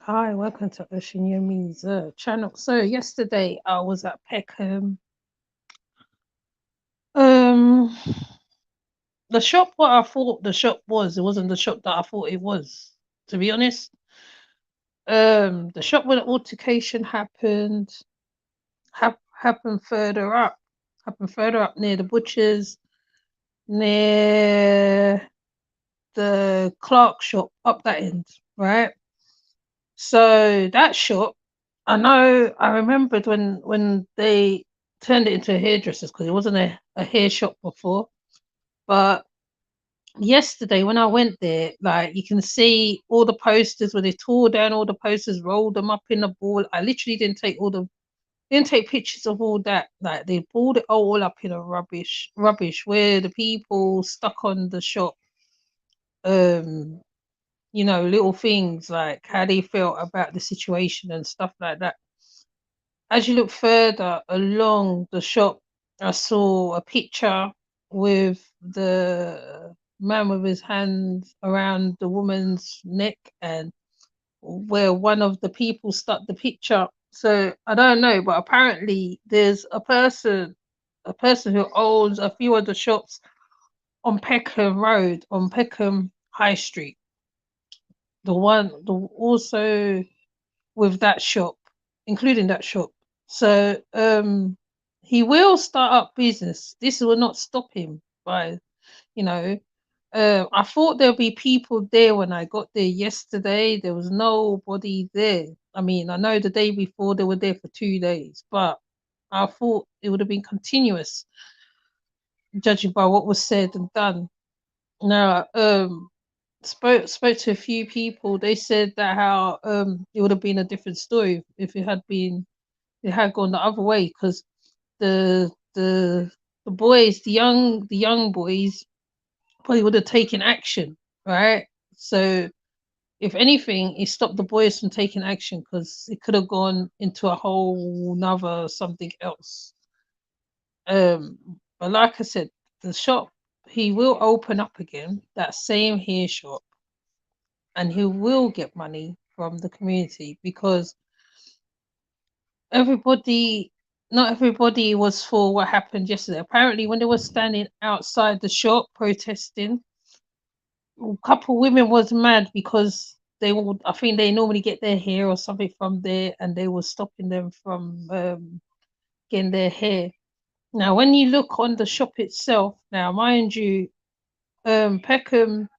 Hi, welcome to Ocean Yumi's channel. So yesterday I was at Peckham. Um, the shop what I thought the shop was, it wasn't the shop that I thought it was. To be honest, the shop where the altercation happened further up, near the butchers, near the Clark shop up that end, right? So that shop, I remembered when they turned it into a hairdresser's because it wasn't a hair shop before. But yesterday when I went there, like you can see all the posters where they tore down all the posters, rolled them up in a ball. I literally didn't take pictures of all that. Like they pulled it all up in a rubbish where the people stuck on the shop. Um, little things like how they felt about the situation and stuff like that. As you look further along the shop, I saw a picture with the man with his hands around the woman's neck and where one of the people stuck the picture. So I don't know, but apparently there's a person who owns a few of the shops on Peckham Road, on Peckham High Street. Also with that shop, including that shop. So he will start up business. This will not stop him by, you know. I thought there'll be people there when I got there yesterday. There was nobody there. I mean, I know the day before they were there for 2 days, but I thought it would have been continuous, judging by what was said and done. Now, spoke to a few people. They said that how it would have been a different story if it had gone the other way because the the the boys, the young boys, probably would have taken action, right? So if anything, it stopped the boys from taking action because it could have gone into a whole nother something else. But like I said, the shop he will open up again, that same hair shop, and he will get money from the community because everybody not everybody was for what happened yesterday. Apparently when they were standing outside the shop protesting, a couple women was mad because they would I think they normally get their hair or something from there and they were stopping them from getting their hair. Now when you look on the shop itself, now mind you, Peckham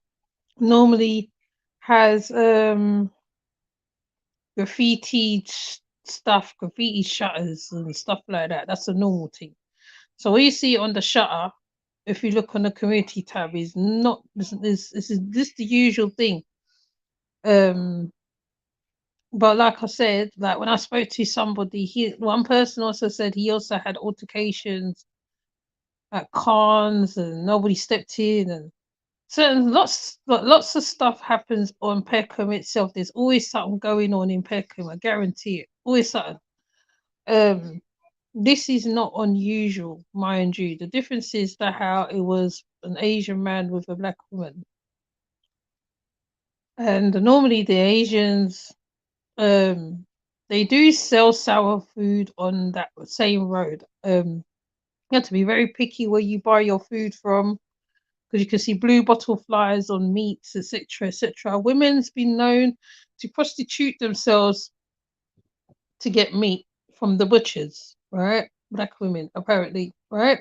normally has graffiti stuff, graffiti shutters and stuff like that. That's a normal thing. So what you see on the shutter, if you look on the community tab, is not this the usual thing. Um, but like I said, like when I spoke to somebody, one person also said he also had altercations at cons and nobody stepped in and certain lots of stuff happens on Peckham itself. There's always something going on in Peckham, I guarantee it. Always something. Um this is not unusual, mind you. The difference is that how it was an Asian man with a black woman. And normally the Asians, um, they do sell sour food on that same road. You have to be very picky where you buy your food from because you can see blue bottle flies on meats, etc., etc. Women's been known to prostitute themselves to get meat from the butchers, right? Black women, apparently, right?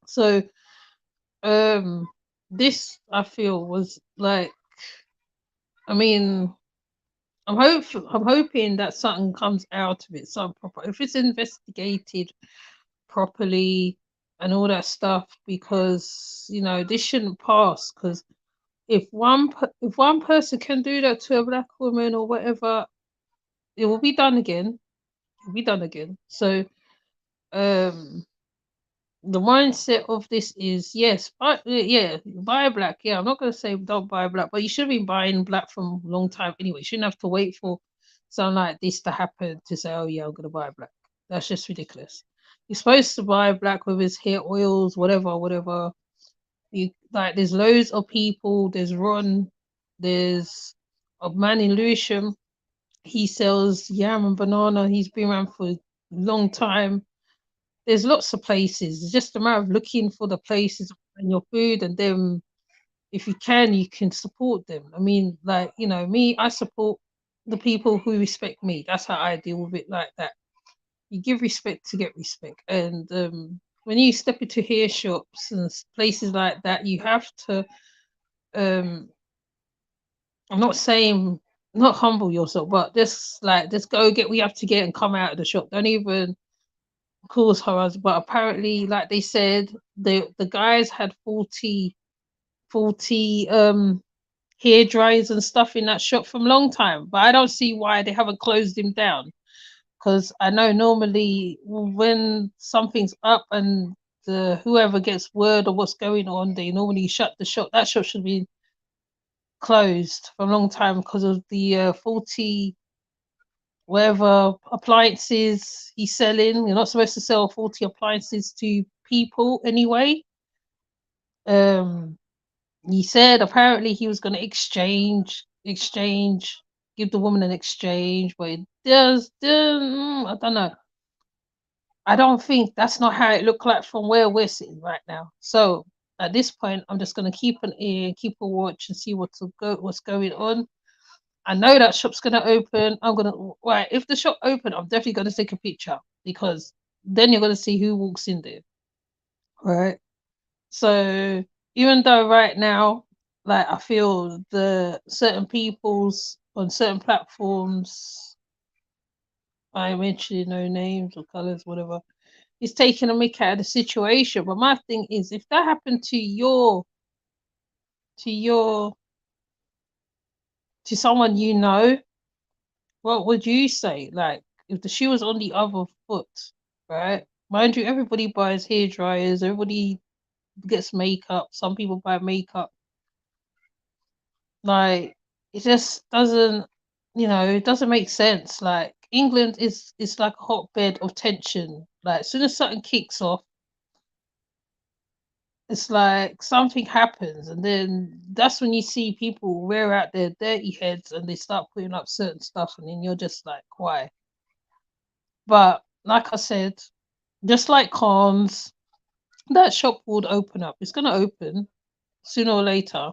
So um this I feel was like, I mean, I'm hoping that something comes out of it, something proper, if it's investigated properly and all that stuff, because this shouldn't pass. Because if one person can do that to a black woman or whatever, it will be done again. It'll be done again. So um the mindset of this is yes, but yeah, buy black. Yeah, I'm not gonna say don't buy black, but you should be buying black from a long time anyway. You shouldn't have to wait for something like this to happen to say, oh yeah, I'm gonna buy black. That's just ridiculous. You're supposed to buy black with his hair oils, whatever, whatever. You like there's loads of people, there's Ron, there's a man in Lewisham He sells yam and banana. He's been around for a long time. There's lots of places. It's just a matter of looking for the places and your food, and then if you can support them. I mean, like, me, I support the people who respect me. That's how I deal with it, like that. You give respect to get respect. And when you step into hair shops and places like that, you have to, um, I'm not saying not humble yourself, but just go get what you have to get and come out of the shop. Don't even cause horrors. But apparently, like they said, the guys had 40 hair dryers and stuff in that shop from a long time. But I don't see why they haven't closed him down. Because I know normally when something's up and whoever gets word of what's going on, they normally shut the shop. That shop should be closed for a long time because of the 40 whatever appliances he's selling. You're not supposed to sell 40 appliances to people anyway. Um, he said apparently he was going to exchange, give the woman an exchange, but it I don't know. I don't think that's not how it looked like from where we're sitting right now. So at this point, I'm just going to keep an ear, keep a watch, and see what's going on. I know that shop's going to open. Right. If the shop open, I'm definitely going to take a picture because then you're going to see who walks in there. Right. So even though right now, like I feel the certain people's on certain platforms, I mentioned no names or colors, whatever, is taking a mick out of the situation. But my thing is, if that happened to your to someone you know, what would you say? Like if the shoe was on the other foot, right? Mind you, everybody buys hair dryers, everybody gets makeup, some people buy makeup. Like it just doesn't, it doesn't make sense. Like England is like a hotbed of tension. Like as soon as something kicks off, it's like something happens, and then that's when you see people wear out their dirty heads and they start putting up certain stuff, and then you're just like, why? But like I said, just like cons, that shop would open up. It's gonna open sooner or later,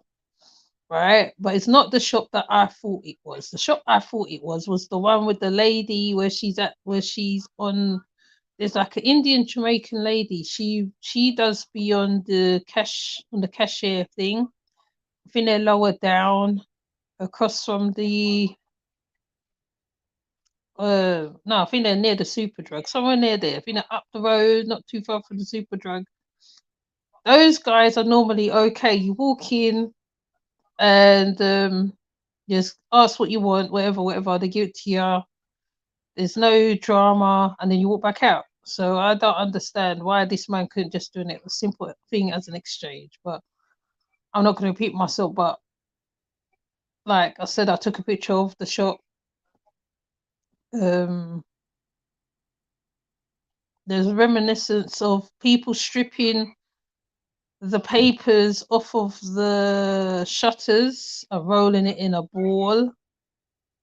right? But it's not the shop that I thought it was. The shop I thought it was the one with the lady where she's on. There's like an Indian Jamaican lady. She does be on the cashier thing. I think they're lower down across from the no, I think they're near the Superdrug, somewhere near there. I think they're up the road, not too far from the Superdrug. Those guys are normally okay. You walk in and just ask what you want, whatever, they give it to you. There's no drama, and then you walk back out. So I don't understand why this man couldn't just do it a simple thing as an exchange. But I'm not going to repeat myself. But like I said, I took a picture of the shop. Um, there's reminiscence of people stripping the papers off of the shutters and rolling it in a ball.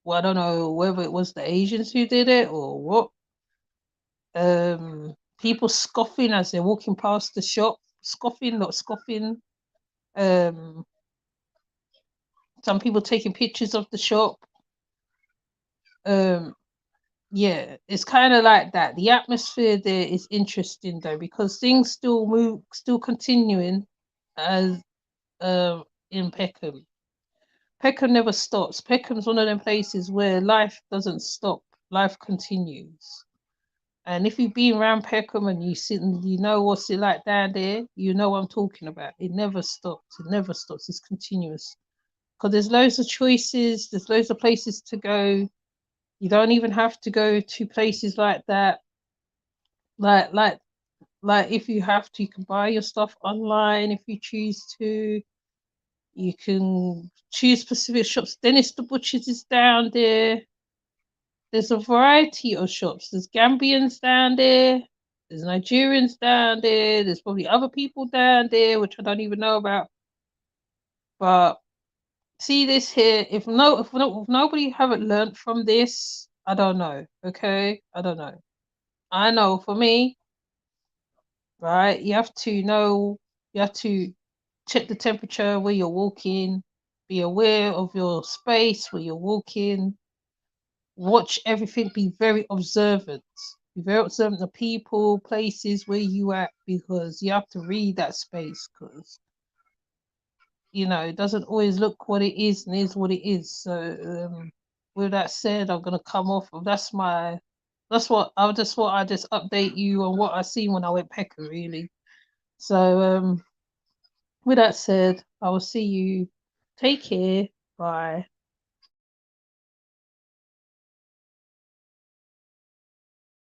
Well, I don't know whether it was the Asians who did it or what. People scoffing as they're walking past the shop, scoffing, not scoffing. Um, some people taking pictures of the shop. Um, yeah, it's kind of like that. The atmosphere there is interesting though because things still move, still continuing as in Peckham. Peckham never stops. Peckham's one of them places where life doesn't stop. Life continues. And if you've been around Peckham and you sit and you know what's it like down there, you know what I'm talking about. It never stops. It never stops. It's continuous. Because there's loads of choices. There's loads of places to go. You don't even have to go to places like that. Like like like if you have to, you can buy your stuff online if you choose to. You can choose specific shops. Dennis the Butchers is down there. There's a variety of shops. There's Gambians down there. There's Nigerians down there. There's probably other people down there, which I don't even know about. But See this here. If nobody haven't learned from this, I don't know. Okay, I don't know. I know for me, right? You have to know. You have to check the temperature where you're walking. Be aware of your space where you're walking. Watch everything. Be very observant. Be very observant of people, places where you at, because you have to read that space. Because it doesn't always look what it is and is what it is. So with that said, I'm gonna come off of that's what I just update you on what I seen when I went Peckham really. So with that said, I will see you. Take care. Bye.